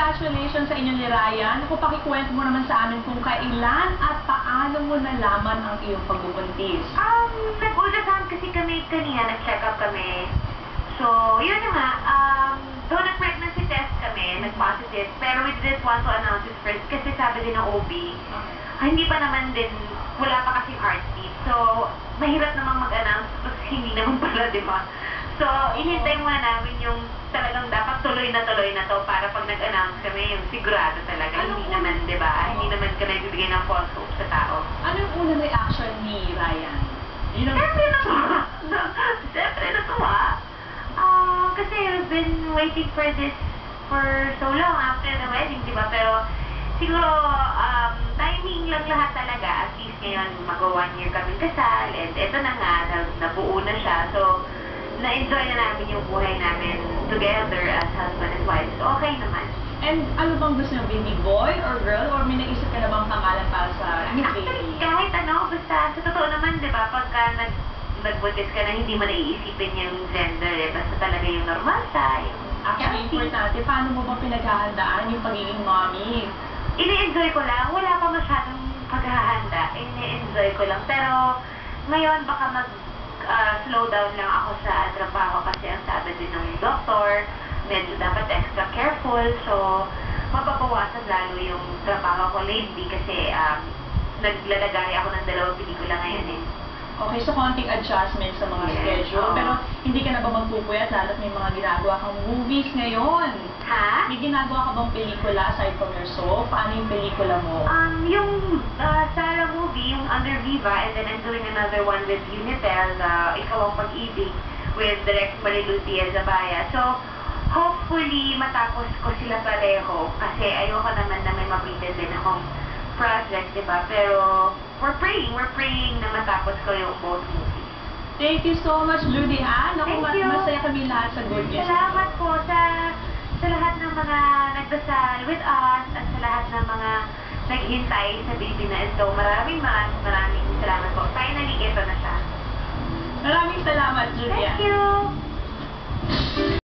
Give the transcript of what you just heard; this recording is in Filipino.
congratulations sa inyo ni Ryan. Kung pakikwento mo naman sa amin kung kailan at paano mo nalaman ang iyong pagbubuntis. Nag-ultrasound kasi kami kanina, nag-check up kami. So, yun na nga, though nag-pregnancy test kami, nag-positive, pero we didn't want to announce it first kasi sabi din ng OB, hindi pa naman din, wala pa kasing heartbeat. So, mahirap namang mag-announce tapos hindi naman pala, di ba? So, inintay muna namin yung talagang dapat tuloy na to para pag nag-announce kami, yung sigurado talaga. Hindi naman, di ba? Hindi naman kami bibigyan ng false hope sa tao. Anong unang reaction ni Ryan? Siyempre natuwa. Siyempre natuwa. Kasi we've been waiting for this for so long after the wedding, di ba? Pero siguro, timing lang lahat talaga. At least ngayon, mag-1 year kaming kasal. And eto na nga, nabuo na siya. So, na-enjoy na namin yung buhay namin together as husband and wife. So, okay naman. And ano bang gusto nyo? Baby boy or girl? Or may naisip ka na bang pangalan para sa baby? Actually, kahit ano, basta sa totoo naman, di ba, pagka nagbuntis ka na, hindi mo naiisipin yung gender, eh. Basta talaga yung normal size. Actually, importante, paano mo ba pinaghahandaan yung pagiging mommy? Ini-enjoy ko lang. Wala pa masyadong paghahanda. Ini-enjoy ko lang. Pero, ngayon, baka slow down lang ako sa trabaho kasi ang sabi din ng doktor, medyo dapat extra careful. So, mapapawasan lalo yung trabaho ko lately kasi naglalagay ako ng 2 pelikula ngayon eh. Okay, so konting adjustment sa mga schedule. Pero hindi ka na ba magpupuyat lalo't may mga ginagawa kang movies ngayon? Ha? May ginagawa ka bang pelikula aside from your soap? Paano yung pelikula mo? Yung Sarah movie, yung Under Viva, and then I'm doing another one with Unitel, Ikawang Pag-ibig, with Direct Marilu Diaz-Abaya. So, hopefully, matapos ko sila pareho kasi ayoko naman na may mabitin din akong project, diba? Pero, we're praying na matapos ko yung both movies. Thank you so much, Ludy, ha? Naku, Thank you. masaya kami lahat sa good news. Salamat po sa lahat ng mga nagdasal with us at sa lahat ng mga naghintay sa baby na ito. Maraming salamat po. Finally, ito na siya. Maraming salamat, Julia. Thank you!